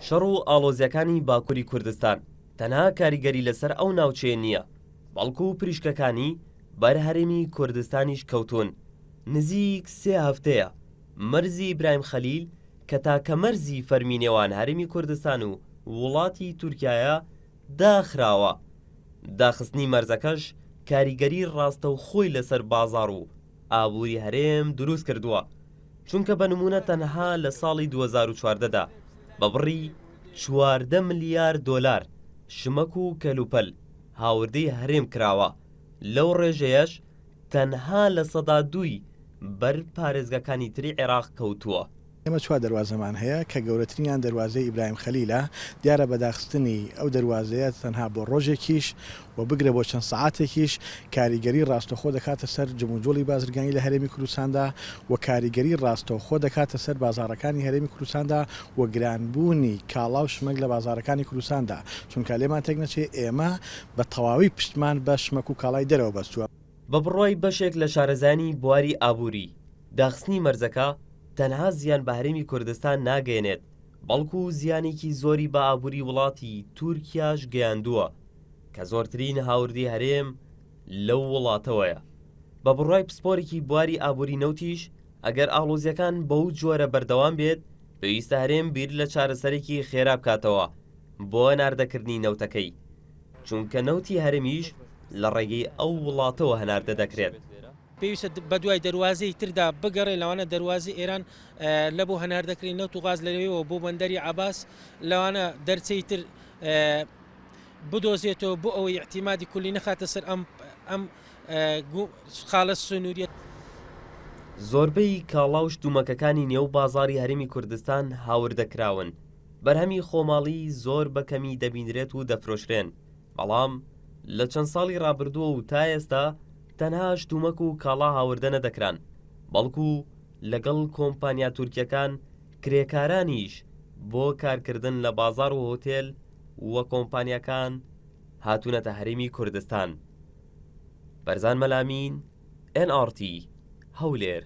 شەڕ و ئاڵۆزیەکانی باکووری کوردستان تەنها کاریگەری لەسەر ئەو ناوچەیە نییە، بەڵکو و پریشکەکانی بەر هەرێمی کوردستانیش کەوتون. نزیک 3 هەفتەیە مەرزی ئیبراهیم خەلیل کە تاکە مەرزی فەرمی نێوان هەرێمی کوردستان و وڵاتی تورکایە داخراوە. داخستنی مەرزەکەش کاریگەری ڕاستە و خۆی لەسەر بازاڕ و ئابووری هەرێم دروست کردووە، چونکە بە نمونە تەنها لە ساڵی 2014دا بە بڕی 14 ملیار دۆلار شمەک و کەلوپەل هاوردەی هەرێم کراوە. لەو ڕێژەیەش تەنها لە سەدا 2 بەر پارێزگەکانی تری عێراق کەوتووە. ئێمە 4 دەواازەمان هەیە کە گەورەترینیان دەواازەی ئیبراهیم خەلیلە. دیارە بەداخستنی ئەو دەواازەیە تەنها بۆ ڕۆژێکیش و بگرە بۆ چەند سەعاتێکیش کاریگەری ڕاستەخۆ دەکاتە سەر جموجۆڵی بازرگانی لە هەرێمی کوردستاندا و کاریگەری ڕاستەخۆ دەکاتە سەر بازارەکانی هەرێمی کوردستاندا و گرانبوونی کاڵا و شمەک لە بازارەکانی کوردستاندا، چونکە لێمان تێک نەچێت ئێمە بە تەواوی پشتمان بە شمەک و کاڵای دەرەوە بەستووە. بە بڕوای بەشێک لە شارەزانی بواری ئابووری، داخستنی مەرزەکە تەنها زیان بە هەرێمی کوردستان ناگەێنێت، بەڵکو زیانێکی زۆری بە ئابووری وڵاتی تورکیاش گەیاندووە کە زۆرترین هاوردی هەرێم لەو وڵاتەوەیە. بە بڕوای پسپۆرێکی بواری ئابووری نەوتیش ئەگەر ئاڵۆزیەکان بەو جۆرە بەردەوام بێت، پێویستە هەرێم بیر لە چارەسەرێکی خێرا بکاتەوە بۆ ناردەکردنی نەوتەکەی، چونکە نەوتی هەرێمیش لە ڕێگەی ئەو وڵاتەوە هەناردە دەکرێت. پێویستە بە دوای دەواازەی تردا بگەڕێ، لەوانە دەواازی ئێران لە بۆ هەناردەکردنی نەوت و غاز لەوێەوە بۆ بەندەری عەباس، لەوانە دەرچەی تر بدۆزێتەوە بۆ ئەوەی احتیمادی کولی نەخاتە سەر ئەم خاڵە سنووریەت. زۆربەی کاڵا و شتومەکەکانی نێو بازاری هەرێمی کوردستان هاوردەکراون، بەرهەمی خۆماڵی زۆر بەکەمی دەبینرێت و دەفرۆشرێن، بەڵام لە چەند ساڵی ڕابردووە و تا ئێستا تەنها شتومەک و کاڵا هاوردە نەدەکران، بەڵکو لەگەڵ کۆمپانیا تورکیەکان کرێکارانیش بۆ کارکردن لە بازار و هۆتێل وە کۆمپانیەکان هاتوونەتە هەرێمی کوردستان. بەرزان مەلامین، NRT هەولێر.